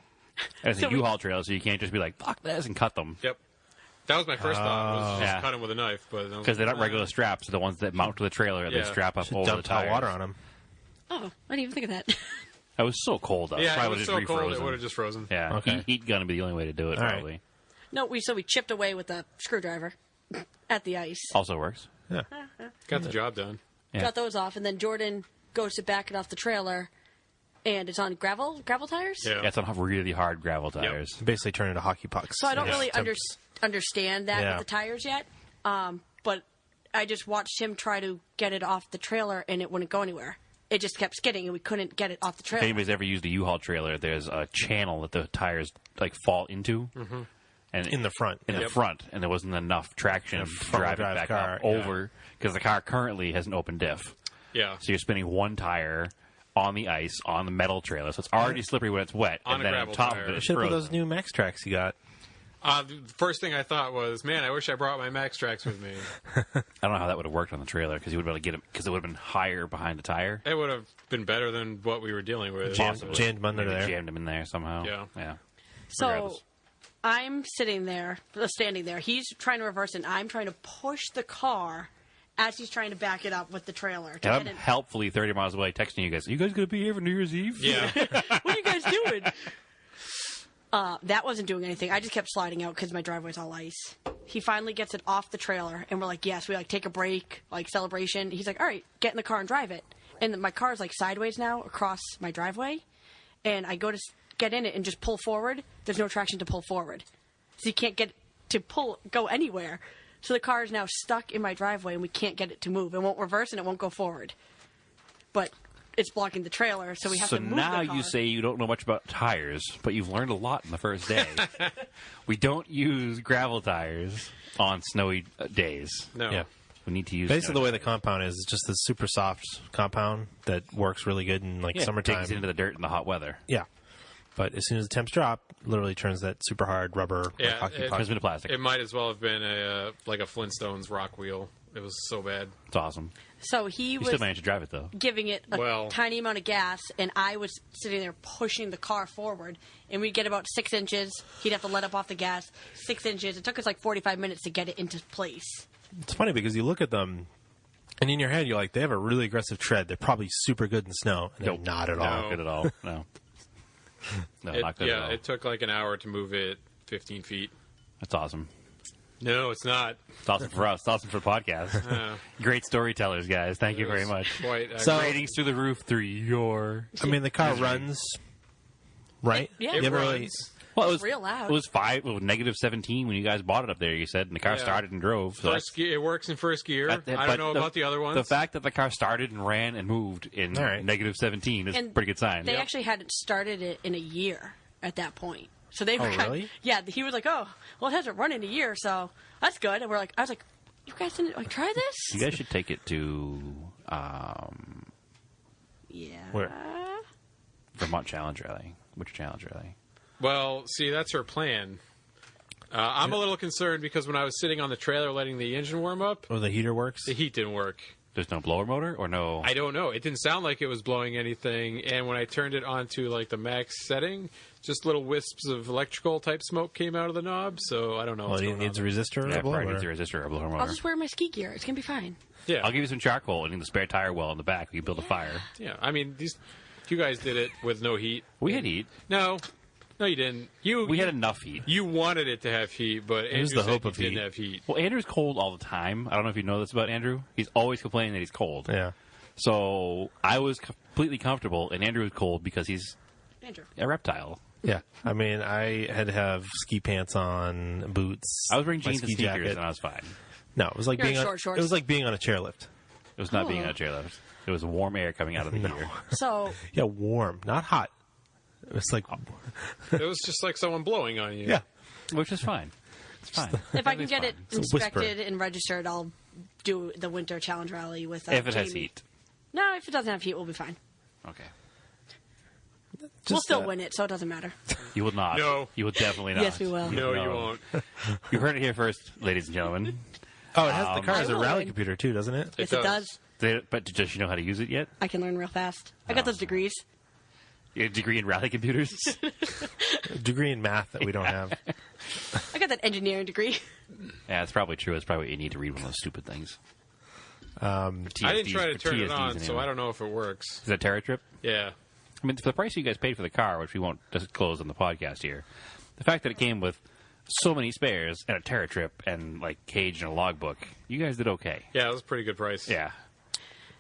And it's So a we- U-Haul trailer, so you can't just be like, fuck this, and cut them. Yep. That was my first thought. Was just Yeah. cut him with a knife, but Because they're not regular straps. They're the ones that mount to the trailer. They Yeah. strap up Should over the dump hot tires. water on them. Oh, I didn't even think of that. It was so cold, though. Yeah, Probably it would was have so cold refrozen. it would have just frozen. Yeah. Okay. Heat gun would be the only way to do it, All right. probably. No, we chipped away with a screwdriver at the ice. Also works. Yeah. Got the job done. Yeah. Got those off, and then Jordan goes to back it off the trailer, and it's on gravel tires. Yeah. Yeah, it's on really hard gravel tires. Basically turn into hockey pucks. So I don't Yeah. really Temp- understand that Yeah. with the tires yet. But I just watched him try to get it off the trailer, and it wouldn't go anywhere. It just kept skidding, and we couldn't get it off the If trailer. anybody's ever used a U-Haul trailer, there's a channel that the tires like fall into, and In the front. in Yep. the front, and there wasn't enough traction to front-wheel drive it drive back car, up yeah. over because the car currently has an open diff. Yeah. So you're spinning one tire on the ice on the metal trailer, so it's already slippery when it's wet, On and a then on gravel top tire. of it, it's Should have put frozen. those new Max tracks you got. The first thing I thought was, man, I wish I brought my Max Tracks with me. I don't know how that would have worked on the trailer because you would be able to get it because it would have been higher behind the tire. It would have been better than what we were dealing with. Jammed under Maybe there. jammed them in there somehow. Yeah. So Regardless. I'm standing there. He's trying to reverse, and I'm trying to push the car as he's trying to back it up with the trailer. To And I'm get it- helpfully 30 miles away texting you guys. Are you guys going to be here for New Year's Eve? Yeah. What are you guys doing? That wasn't doing anything. I just kept sliding out because my driveway's all ice. He finally gets it off the trailer, and we're like, yes. We take a break, celebration. He's like, all right, get in the car and drive it. And my car's sideways now across my driveway, and I go to get in it and just pull forward. There's no traction to pull forward, so you can't get to go anywhere. So the car is now stuck in my driveway, and we can't get it to move. It won't reverse, and it won't go forward. But it's blocking the trailer, so we have So to move now the car. you say you don't know much about tires, but you've learned a lot in the first day. We don't use gravel tires on snowy days. No. Yeah. We need to use Basically, the way the compound is, it's just this super soft compound that works really good in summertime. Takes it into the dirt in the hot weather. Yeah. But as soon as the temps drop, literally turns that super hard rubber hockey puck. Turns into plastic. It might as well have been a Flintstones rock wheel. It was so bad. It's awesome. So he was still managed to drive it, though. giving it a tiny amount of gas, and I was sitting there pushing the car forward. And we'd get about 6 inches. He'd have to let up off the gas. 6 inches. It took us like 45 minutes to get it into place. It's funny because you look at them, and in your head, you're like, they have a really aggressive tread. They're probably super good in snow. And they're not at all. Not good at all. No. No, not good at all. Yeah, it took like an hour to move it 15 feet. That's awesome. No, it's not. It's awesome for us. It's awesome for the podcast. Great storytellers, guys. Thank you very much. So, ratings through the roof through your... I mean, the car runs, right? Yeah. It You ever runs. Well, It's real loud. It was negative 17 when you guys bought it up there, you said, and the car started and drove. So First gear, it works in first gear. I don't know about the other ones. The fact that the car started and ran and moved in negative 17 is a pretty good sign. They actually hadn't started it in a year at that point. So they were really? Yeah, he was like, "Oh, well, it hasn't run in a year, so that's good." And I was like, "You guys didn't try this?" You guys should take it to Yeah. Where? Vermont Challenge Rally. Which Challenge Rally? Well, see, that's her plan. I'm a little concerned because when I was sitting on the trailer letting the engine warm up, Oh, the heater works? the heat didn't work. There's no blower motor or no? I don't know. It didn't sound like it was blowing anything. And when I turned it onto like the max setting, just little wisps of electrical type smoke came out of the knob. So I don't know. Well, what's it going needs a on. resistor or Yeah, a blower? probably needs a resistor or a blower motor. I'll just wear my ski gear. It's gonna be fine. Yeah, I'll give you some charcoal and in the spare tire well in the back. We can build a fire. yeah. I mean, you guys did it with no heat. We had heat. No, you didn't. We had enough heat. You wanted it to have heat, but Andrew was the said hope he of didn't heat. have heat. Well, Andrew's cold all the time. I don't know if you know this about Andrew. He's always complaining that he's cold. Yeah. So I was completely comfortable, and Andrew was cold because he's Andrew. a reptile. Yeah. I mean, I had to have ski pants on, boots. I was wearing my jeans and ski sneakers, jacket. and I was fine. No, it was like You're in being on, short shorts. it was like being on a chairlift. It was not being on a chairlift. It was warm air coming out of the gear. So Yeah, warm, not hot. It was like, It was just like someone blowing on you. yeah. Which is fine. It's fine. if I can get it It's a whisper. inspected and registered, I'll do the winter challenge rally with If it has Jamie. heat. No, if it doesn't have heat, we'll be fine. Okay. We'll Just, still win it, so it doesn't matter. You will not. No. You will definitely not. Yes, we will. No, you won't. You heard it here first, ladies and gentlemen. Oh, it has the car has a I will rally win. computer too, doesn't it? Yes, it does. But does she know how to use it yet? I can learn real fast. I got those degrees. You have a degree in rally computers? A degree in math that we don't have. I got that engineering degree. Yeah, it's probably true. It's probably what you need to read one of those stupid things. I didn't try to turn it on, so I don't know if it works. Is that Terra Trip? Yeah. I mean, for the price you guys paid for the car, which we won't disclose on the podcast here, the fact that it came with so many spares and a Terra Trip and like cage and a logbook, you guys did okay. Yeah, it was a pretty good price. Yeah,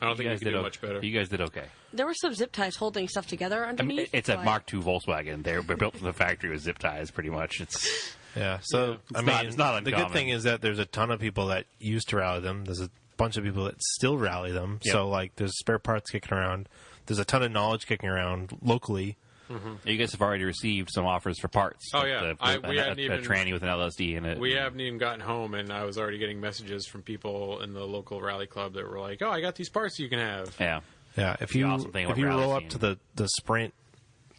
I don't think you we guys could did do much better. You guys did okay. There were some zip ties holding stuff together I underneath. mean, it's a but- Mark II Volkswagen. They're built from the factory with zip ties, pretty much. It's Yeah. So I mean, it's not the good uncommon. thing is that there's a ton of people that used to rally them. There's a bunch of people that still rally them. Yep. So like, there's spare parts kicking around. There's a ton of knowledge kicking around locally. you guys have already received some offers for parts. Oh, Like yeah. We hadn't a even- tranny with an LSD in it. We haven't even gotten home, and I was already getting messages from people in the local rally club that were like, "Oh, I got these parts you can have." Yeah. Yeah. If you awesome thing if about you rally roll up scene. to the sprint,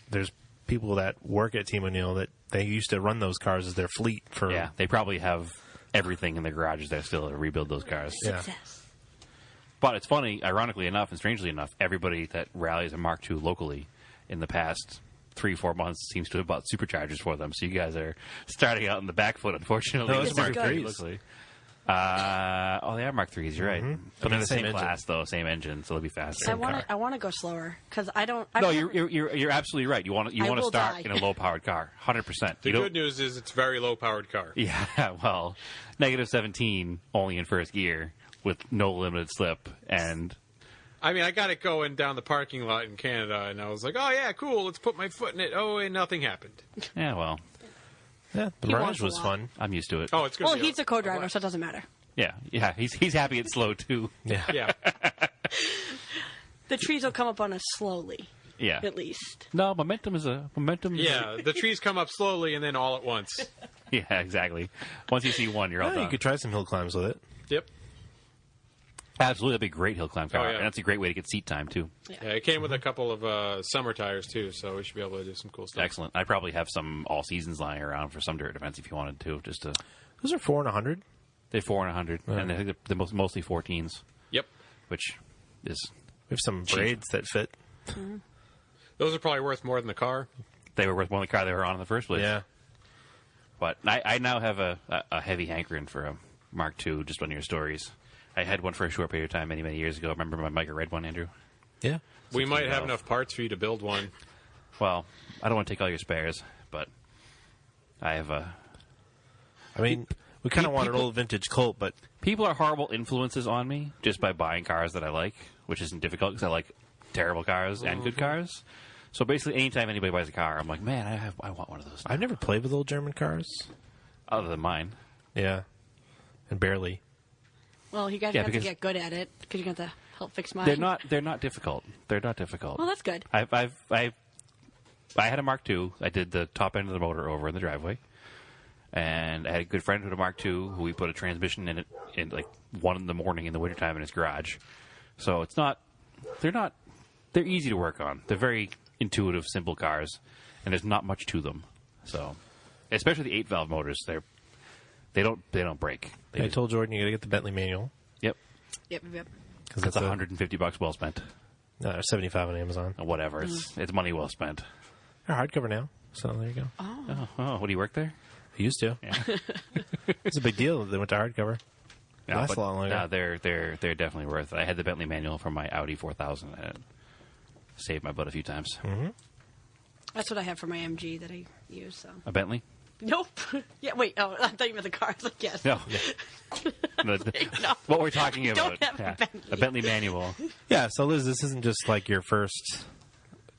there's people that work at Team O'Neill that they used to run those cars as their fleet for. Yeah, they probably have everything in their garages there still to rebuild those cars. Yeah. Success. But it's funny, ironically enough, and strangely enough, everybody that rallies a Mark II locally in the past 3-4 months seems to have bought superchargers for them. So you guys are starting out on the back foot, unfortunately. No, those those are are Mark Mark good. IIIs. Locally. They are Mark IIIs, you're right. But they're the same engine. class, though, same engine, so they'll be faster. I want to go slower because I don't. No, I've never- you're absolutely right. You want to will start die. in a low powered car, 100%. The You don't- good news is it's a very low-powered car. Yeah, well, negative 17 only in first gear with no limited slip, and I mean, I got it going down the parking lot in Canada, and I was like, "Oh yeah, cool. Let's put my foot in it." Oh, and nothing happened. yeah, well, Yeah. The He Mirage wants a was lot. fun. I'm used to it. Oh, it's good. Well, he's a co-driver, so it doesn't matter. Yeah, he's happy it's slow too. Yeah. Yeah. The trees will come up on us slowly, Yeah. at least. No, momentum is a momentum. Yeah, the trees come up slowly and then all at once. Yeah, exactly. Once you see one, you're all Yeah, done. you could try some hill climbs with it. Yep. Absolutely, that'd be a great hill climb car, Oh, yeah. and that's a great way to get seat time too. Yeah, it came with a couple of summer tires too, so we should be able to do some cool stuff. Excellent. I probably have some all seasons lying around for some dirt events if you wanted to. Just to Those are 4 and 100. they're 4 and 100, and I think they're mostly 14s, Yep. which is We have some Cheap. braids that fit. Those are probably worth more than the car. they were worth more than the car they were on in the first place. Yeah. But I now have a heavy hankering for a Mark II. Just on your stories, I had one for a short period of time many years ago. Remember my Micah Red one, Andrew? Yeah. We might have $16. enough parts for you to build one. Well, I don't want to take all your spares, but I have I mean, we kind of want an people- old vintage Colt, but people are horrible influences on me just by buying cars that I like, which isn't difficult because I like terrible cars and good cars. So basically, anytime anybody buys a car, I'm like, man, I want one of those. I've never played with old German cars. Other than mine. Yeah. And barely. Well, you guys Yeah, have to because- get good at it because you're going to help fix mine. They're not difficult. They're not difficult. Well, that's good. I had a Mark II. I did the top end of the motor over in the driveway, and I had a good friend who had a Mark II who we put a transmission in it in like 1 in the morning in the wintertime in his garage. So it's not. They're easy to work on. They're very intuitive, simple cars, and there's not much to them. So, especially the 8-valve motors, they don't break. They I just- told Jordan you got to get the Bentley manual. Yep, Yep. Because that's $150 well spent. No, 75 on Amazon. Or whatever. It's money well spent. They're hardcover now. So there you go. Oh, what do you work there? I used to. Yeah. It's a big deal that they went to hardcover. Yeah, Lasts but, a lot longer. no, they're definitely worth it. I had the Bentley manual from my Audi 4000. And it saved my butt a few times. That's what I have for my MG that I use. So. A Bentley? Nope. Yeah, wait. Oh, I thought you meant the car. I was like, yes. No. No. What we're talking I don't about. have a Bentley. A Bentley manual. Yeah, so Liz, this isn't just like your first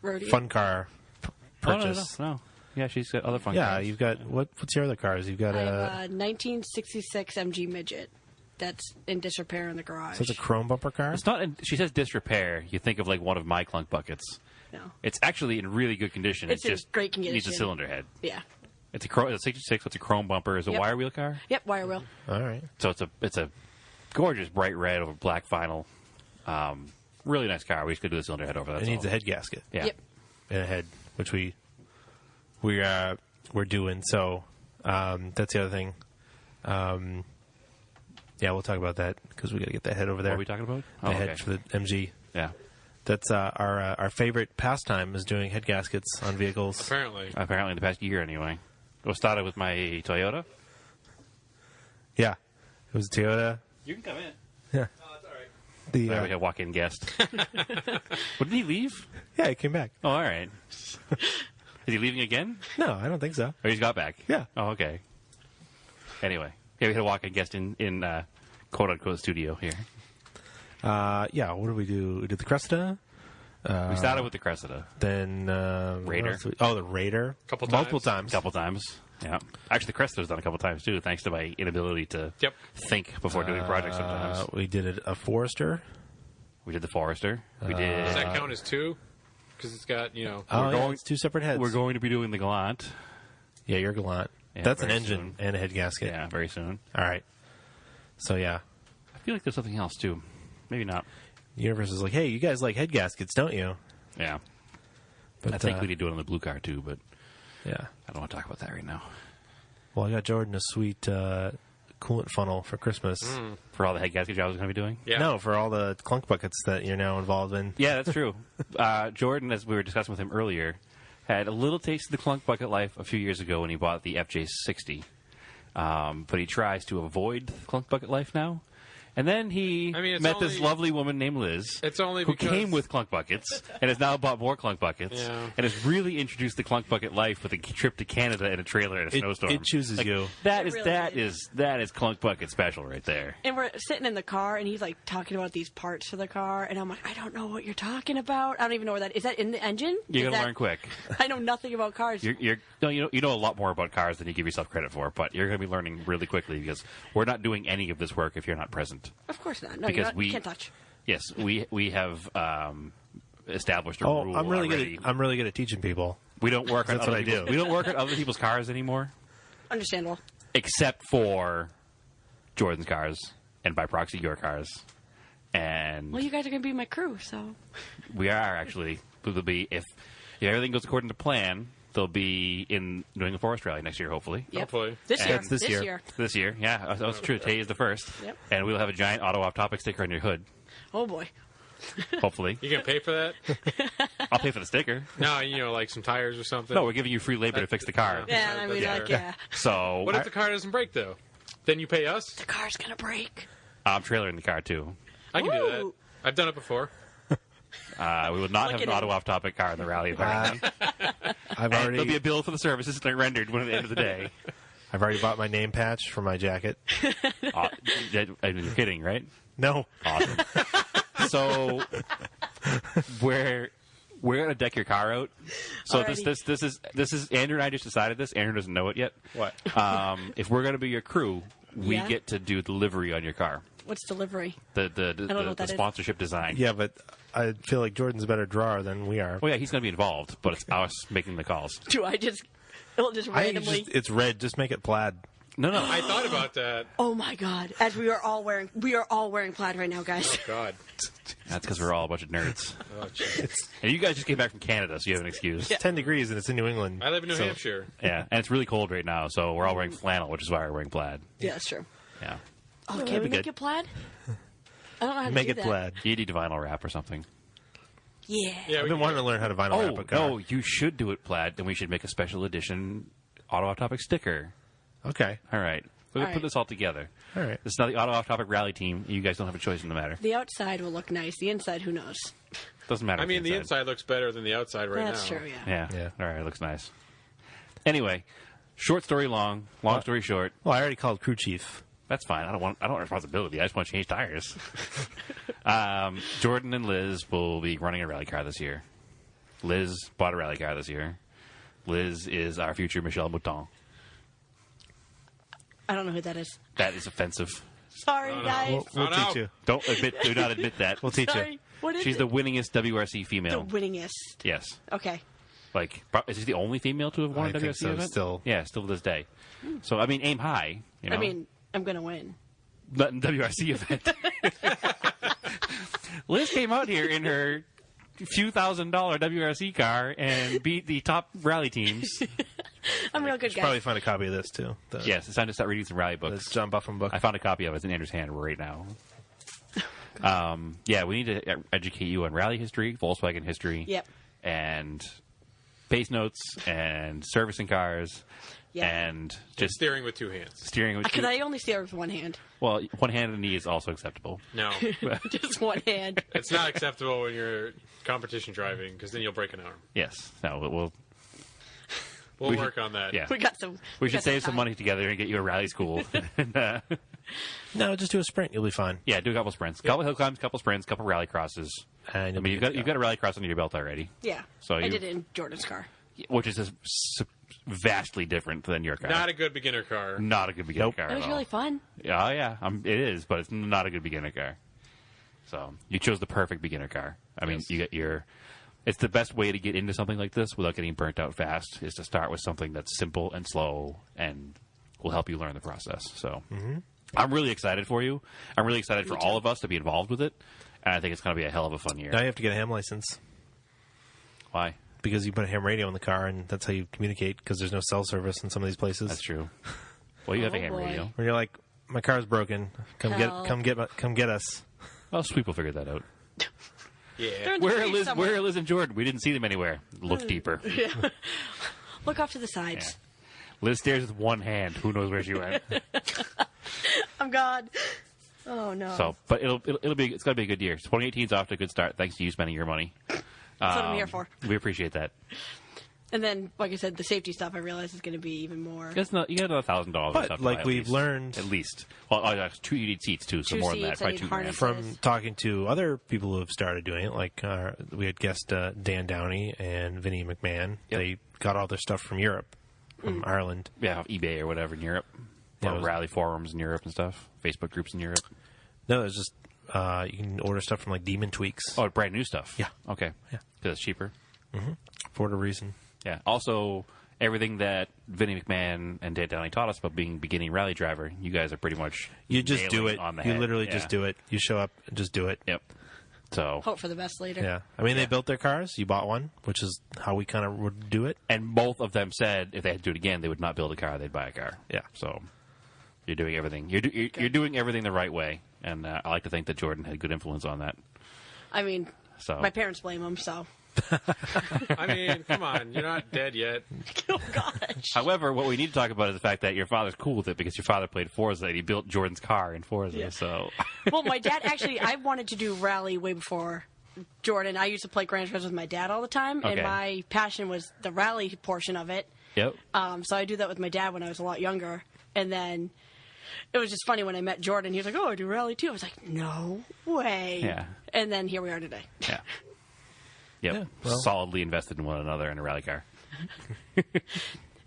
Rodeo. fun car purchase. No. Yeah, she's got other fun Yeah, cars. you've got what's your other cars? You've got I have a a 1966 MG Midget that's in disrepair in the garage. so it's a chrome bumper car. It's not. She says disrepair. You think of like one of my clunk buckets. No. It's actually in really good condition. It's in just great needs a condition. cylinder head. Yeah. It's a 66. It's a chrome bumper. It's a Yep. wire wheel car. Yep, wire wheel. All right. So it's a gorgeous bright red over black vinyl. Really nice car. We just could do the cylinder head over. That's It needs all. a head gasket Yeah. Yep. and a head, which we're doing. So that's the other thing. Yeah, we'll talk about that because we got to get that head over there. What are we talking about? The Oh, head okay. for the MG. Yeah. That's our favorite pastime is doing head gaskets on vehicles. Apparently. Apparently, in the past year, anyway. It started with my Toyota. Yeah, it was a Toyota. You can come in. Yeah, the We got a walk-in guest. Well, did he leave? yeah, he came back. Oh, all right. Is he leaving again? No, I don't think so. Or he's got back? Yeah. Oh, okay. Anyway, yeah, we had a walk-in guest in quote-unquote studio here. Yeah, what did we do? We did the Cressida. We started with the Cressida Then what Raider. else did we- Oh, the Raider. Couple Multiple a times. couple times. Yeah. Actually, the Cressida's done a couple times, too, thanks to my inability to Yep. think before doing projects sometimes. We did a Forester. We did the Forester. We did... Does that count as two? Because it's got, Oh, yeah, going- it's two separate heads. We're going to be doing the Gallant. Yeah, you're gallant. Yeah, That's an very engine soon. and a head gasket. Yeah, very soon. All right. So yeah, I feel like there's something else, too. Maybe not. the universe is like, hey, you guys like head gaskets, don't you? Yeah. But I think we need to do it on the blue car, too, but Yeah. I don't want to talk about that right now. Well, I got Jordan a sweet coolant funnel for Christmas. For all the head gasket jobs we're going to be doing? Yeah. No, for all the clunk buckets that you're now involved in. Yeah, that's true. Jordan, as we were discussing with him earlier, had a little taste of the clunk bucket life a few years ago when he bought the FJ60. But he tries to avoid the clunk bucket life now. And then he I mean, it's met this only- lovely woman named Liz, It's only who because- came with clunk buckets and has now bought more clunk buckets Yeah. and has really introduced the clunk bucket life with a trip to Canada in a trailer in a snowstorm. It chooses Like, you. That It is really that is clunk bucket special right there. And we're sitting in the car, and he's like talking about these parts for the car, and I'm like, I don't know what you're talking about. I don't even know where that is. That in the engine? You're Is gonna that- learn quick. I know nothing about cars. You know a lot more about cars than you give yourself credit for, but you're going to be learning really quickly because we're not doing any of this work if you're not present. Of course not. No, Because you're not, we you can't touch. Yes, we have established a Oh, rule I'm really already. good. I'm really good at teaching people. We don't work on That's other what I people's, do. We don't work on other people's cars anymore, Understandable. except for Jordan's cars and by proxy your cars. And Well, you guys are going to be my crew, so. we are actually. They'll be if everything goes according to plan. They'll be in New England Forest Rally next year, hopefully. Yep. Hopefully. This year. That's this year. This year, yeah, that's true. Today is the first, Yep. and we'll have a giant auto off topic sticker on your hood. Oh, boy. Hopefully, You gonna pay for that? I'll pay for the sticker. No, like some tires or something. No, we're giving you free labor to fix the car. Yeah, I mean, Yeah. like, yeah. So What if the car doesn't break though? Then you pay us. The car's going to break. I'm trailering the car too. I can do that. Ooh. I've done it before. We will not Look have at an auto him. off topic car in the rally. Apparently, I've and there'll be already a bill for the services that are rendered when at the end of the day. I've already bought my name patch for my jacket. You're kidding, right? No, Awesome. So we're gonna deck your car out. So Alrighty. this is Andrew and I just decided this. Andrew doesn't know it yet. What? If we're gonna be your crew, we Yeah. get to do delivery on your car. What's delivery? The don't know what that is. sponsorship design. yeah, but I feel like Jordan's a better drawer than we are. Well, yeah, he's gonna be involved, but it's us making the calls. Do I just. It'll just randomly. It's red. Just make it plaid. No. I thought about that. Oh, my God. As we are all wearing plaid right now, guys. God. That's because we're all a bunch of nerds. Oh, jeez. And you guys just came back from Canada, so you have an excuse. It's 10 degrees and it's in New England. I live in New So- Hampshire. Yeah, and it's really cold right now, so we're all wearing flannel, which is why we're wearing plaid. Yeah, that's true. Yeah. Oh, that'd can we be make good. it plaid? I don't know how to Make do it that. plaid. You need to vinyl wrap or something. Yeah. Yeah, I've we been can wanting do to learn how to vinyl Oh, wrap a car. no, you should do it plaid, then we should make a special edition auto off topic sticker. Okay. All right. We're going All to put right. this all together. All right. This is not the auto off topic rally team. You guys don't have a choice in the matter. The outside will look nice. The inside, who knows? Doesn't matter. I mean, the inside looks better than the outside right That's now. true, yeah. Yeah. Yeah. All right. It looks nice. Anyway, short story long, long story short. Well, I already called crew chief. That's fine. I don't want responsibility. I just want to change tires. Jordan and Liz will be running a rally car this year. Liz bought a rally car this year. Liz is our future Michelle Mouton. I don't know who that is. That is offensive. Sorry, guys. We'll Oh, no. teach you. Do not admit that. We'll teach Sorry. you. What is She's it? the winningest WRC The female. winningest. Yes. Okay. Like, is she the only female to have won I a WRC think so, event? still. Yeah, still to this day. So, I mean, aim high. You know? I mean, I'm going to win. Not in WRC event. Liz came out here in her few $1,000 WRC car and beat the top rally teams. I'm real good, Should guys. probably find a copy of this too. Yes, it's time to start reading some rally The books. John Buffum book. I found a copy of it. It's in Andrew's hand right now. Yeah, we need to educate you on rally history, Volkswagen history, Yep. and base notes, and servicing cars, Yeah. and just Steering with two hands. steering. With Because I only steer with one hand. well, one hand and knee is also acceptable. No, Just one hand. it's not acceptable when you're competition driving because then you'll break an arm. Yes. No, we'll We'll We work on that. yeah. We got some. We should got save some time. money together and get you a rally school. And, No, just do a sprint. You'll be fine. yeah, do a couple sprints, couple hill climbs, couple sprints, couple rally crosses. And I you'll mean, be you've good got a rally cross under your belt already, Yeah. So I you- did it in Jordan's car. which is vastly different than your car. Not a good beginner car. Not a good beginner Nope. car. It was at really all. fun. Yeah, yeah, it is, but it's not a good beginner car. So you chose the perfect beginner car. I mean, Yes. you get your. It's the best way to get into something like this without getting burnt out fast. Is to start with something that's simple and slow and will help you learn the process. So I'm really excited for you. I'm really excited for all of us to be involved with it, and I think it's going to be a hell of a fun year. Now you have to get a ham license Why? because you put a ham radio in the car, and that's how you communicate. Because there's no cell service in some of these places. That's true. Well, you have Oh, a ham boy. radio. Where you're like, my car's broken. Come Help. get us. Well, Sweep will figure that out. They're Yeah. in the Where are trees Liz? somewhere. Where are Liz and Jordan? We didn't see them anywhere. Look deeper. Look off to the sides. Liz stares with one hand. Who knows where she went? I'm gone. Oh no. So, but it's gonna be a good year. 2018's off to a good start. Thanks to you spending your money. That's what I'm here for. We appreciate that. And then, like I said, the safety stuff I realize is going to be even more. It's not. You got another $1,000. But like we've learned at least. Well, two. You need seats too, so Two more than that. seats, I Probably need two harnesses. grand. from talking to other people who have started doing it, like we had guest Dan Downey and Vinnie McMahon. Yep. They got all their stuff from Europe, from Ireland. Yeah, off eBay or whatever in Europe. Yeah, Or it was- rally forums in Europe and stuff. Facebook groups in Europe. No, it's just you can order stuff from like Demon Tweaks Oh, brand new stuff. Yeah. Okay. Yeah. Because it's cheaper. for whatever reason. Yeah. Also, everything that Vinnie McMahon and Dave Downey taught us about being a beginning rally driver, you guys are pretty much You just do nailing it. on the You head. literally Yeah. just do it. You show up and just do it. Yep. So, Hope for the best later. Yeah. I mean, they built their cars. You bought one, which is how we kind of would do it. and both of them said if they had to do it again, they would not build a car; they'd buy a car. Yeah. So, you're doing everything. You're doing everything the right way, and I like to think that Jordan had good influence on that. I mean, So, my parents blame him, so. I mean, come on, you're not dead yet. Oh, gosh. however, what we need to talk about is the fact that your father's cool with it because your father played Forza and he built Jordan's car in Forza. Yeah. So, Well, my dad actually, I wanted to do rally way before Jordan. I used to play Gran Turismo with my dad all the time, Okay. and my passion was the rally portion of it. yep. So I do that with my dad when I was a lot younger. And then it was just funny when I met Jordan. He was like, "Oh, I do rally too." I was like, "No way." Yeah. And then here we are today. Yeah. Yep. Yeah, well- Solidly invested in one another in a rally car. And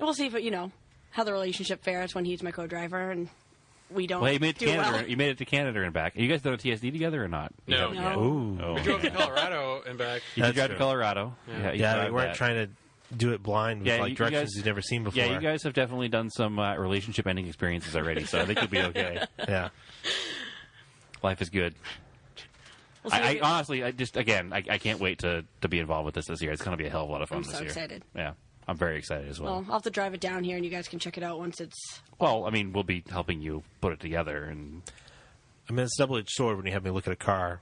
we'll see if it, how the relationship fares when he's my co-driver and we don't Well, you made it to do Canada. well. You made it to Canada and back. Are you guys done a TSD together or not? You No. haven't yet? No. Ooh. Oh, We drove to man. Colorado and back. You did That's drive to true. Colorado. Yeah, you Yeah, we drive weren't that. trying to do it blind with Yeah, like you directions guys- you've never seen before. Yeah, you guys have definitely done some relationship-ending experiences already, so I think you'll be okay. Yeah. Life is good. We'll see I if it- honestly, I can't wait to be involved with this year. It's going to be a hell of a lot of fun I'm this so year. excited. Yeah, I'm very excited as well, well. I'll have to drive it down here and you guys can check it out once it's... Well, I mean, we'll be helping you put it together, and I mean, it's a double-edged sword when you have me look at a car.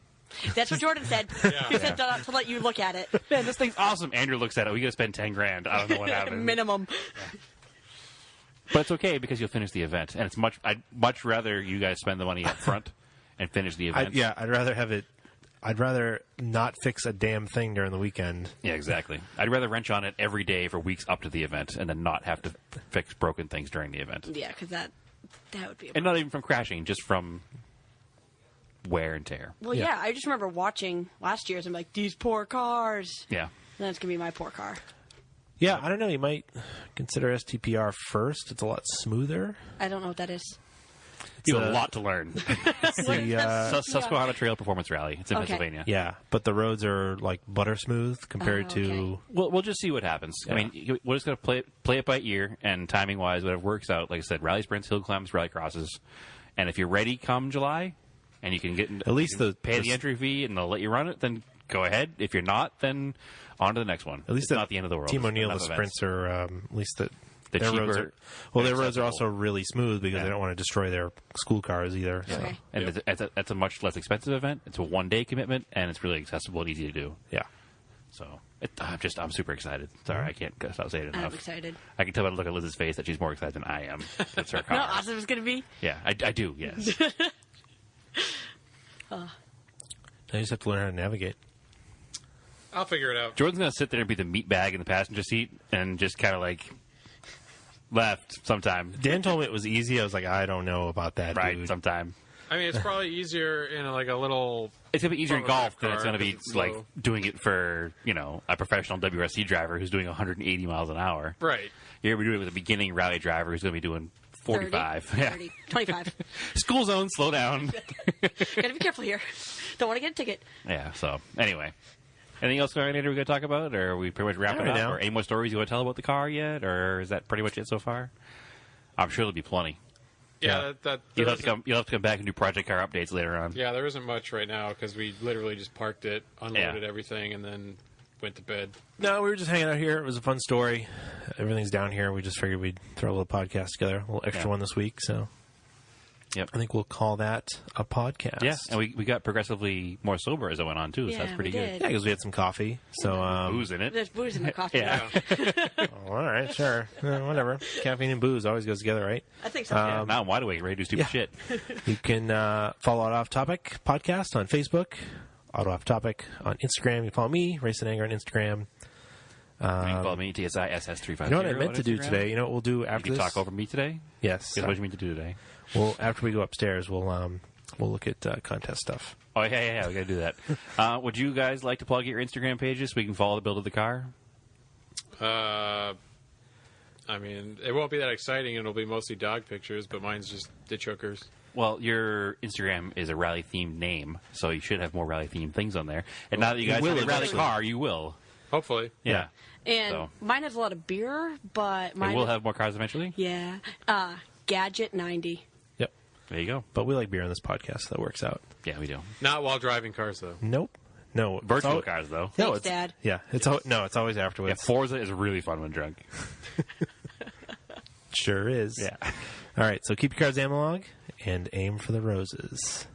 That's what Jordan said. He said to let you look at it. man, this thing's awesome. Andrew looks at it. We got to spend $10,000. I don't know what happened. Minimum. But it's okay because you'll finish the event, and I'd much rather you guys spend the money up front and finish the event. I'd rather have it. I'd rather not fix a damn thing during the weekend. Yeah, exactly. I'd rather wrench on it every day for weeks up to the event, and then not have to fix broken things during the event, Yeah, because that would be... and not even from crashing, just from wear and tear. Well, yeah, I just remember watching last year's and I'm like, these poor cars. Yeah. And then it's going to be my poor car. Yeah, I don't know. You might consider STPR first. It's a lot smoother. I don't know what that is. You have a lot to learn. The, Susquehanna Trail Performance Rally. It's in Okay. Pennsylvania. yeah, but the roads are like butter smooth compared Oh, okay. to. We'll just see what happens. I Yeah. mean, we're just going to play it by ear, and timing-wise, whatever works out. Like I said, rally sprints, hill climbs, rally crosses. And if you're ready come July, and you can get At least you can pay the the entry fee, and they'll let you run it, then go ahead. If you're not, then on to the next one. At least it's not the end of the world. Team There's O'Neill, the enough events. sprints are at least The their roads cheaper are. Well, their and roads are accessible. also really smooth because Yeah. they don't want to destroy their school cars either. So. Okay. And it's a much less expensive event. It's a one-day commitment, and it's really accessible and easy to do. Yeah. So I'm super excited. Sorry, I can't stop saying it I'm enough. excited. I can tell by the look at Liz's face that she's more excited than I am. That's her car. No, awesome it's going to be. Yeah, I do. Yes. Now you just have to learn how to navigate. I'll figure it out. Jordan's gonna sit there and be the meat bag in the passenger seat and just kind of like left sometime. Dan told me it was easy. I was like, I don't know about that, Right, dude. sometime. I mean, it's probably easier in like a little. It's gonna be easier in Front-wheel golf than drive it's gonna car be 'cause it's like slow. doing it for a professional WRC driver who's doing 180 miles an hour. Right. You're gonna be doing it with a beginning rally driver who's gonna be doing 45. 30, Yeah. 30, 25. School zone, slow down. Gotta be careful here. Don't want to get a ticket. Yeah. So anyway, anything else going on here we gonna talk about, or are we pretty much wrapping Not up? right now. Or any more stories you want to tell about the car yet, or is that pretty much it so far? I'm sure there'll be plenty. Yeah, that You'll there have to come. You'll have to come back and do project car updates later on. Yeah, there isn't much right now because we literally just parked it, unloaded everything, and then went to bed. No, we were just hanging out here. It was a fun story. Everything's down here. We just figured we'd throw a little podcast together, a little extra Yeah. one this week. So Yep. I think we'll call that a podcast. Yeah, and we got progressively more sober as it went on too, so Yeah, that's pretty we good. did. Yeah, because we had some coffee. So, Booze in it. There's booze in the coffee. Yeah. all right, sure. Whatever. Caffeine and booze always goes together, right? I think so. Yeah, now I'm wide awake, ready to do stupid shit. You can follow Auto Off Topic podcast on Facebook, Auto Off Topic on Instagram. You can follow me, Race and Anger on Instagram. You can follow me, TSISS350. You know what I meant on to do Instagram? today? You know what we'll do after You this? talk over me today? Yes. What did you mean to do today? Well, after we go upstairs, we'll look at contest stuff. Oh, yeah, we got to do that. Would you guys like to plug your Instagram pages so we can follow the build of the car? I mean, it won't be that exciting. It'll be mostly dog pictures, but mine's just ditch hookers. Well, your Instagram is a rally-themed name, so you should have more rally-themed things on there. And now that you guys will have a rally eventually. car, you will. Hopefully. Yeah. And So. mine has a lot of beer, but mine And we'll have more cars eventually. yeah, Gadget 90. Yep. There you go. But we like beer on this podcast, so that works out. Yeah, we do. Not while driving cars, though. Nope. No. Virtual cars, though. No, Thanks, it's, Dad. Yeah. It's it's always Yeah, afterwards. Forza is really fun when drunk. Sure is. Yeah. All right. So keep your cards analog and aim for the roses.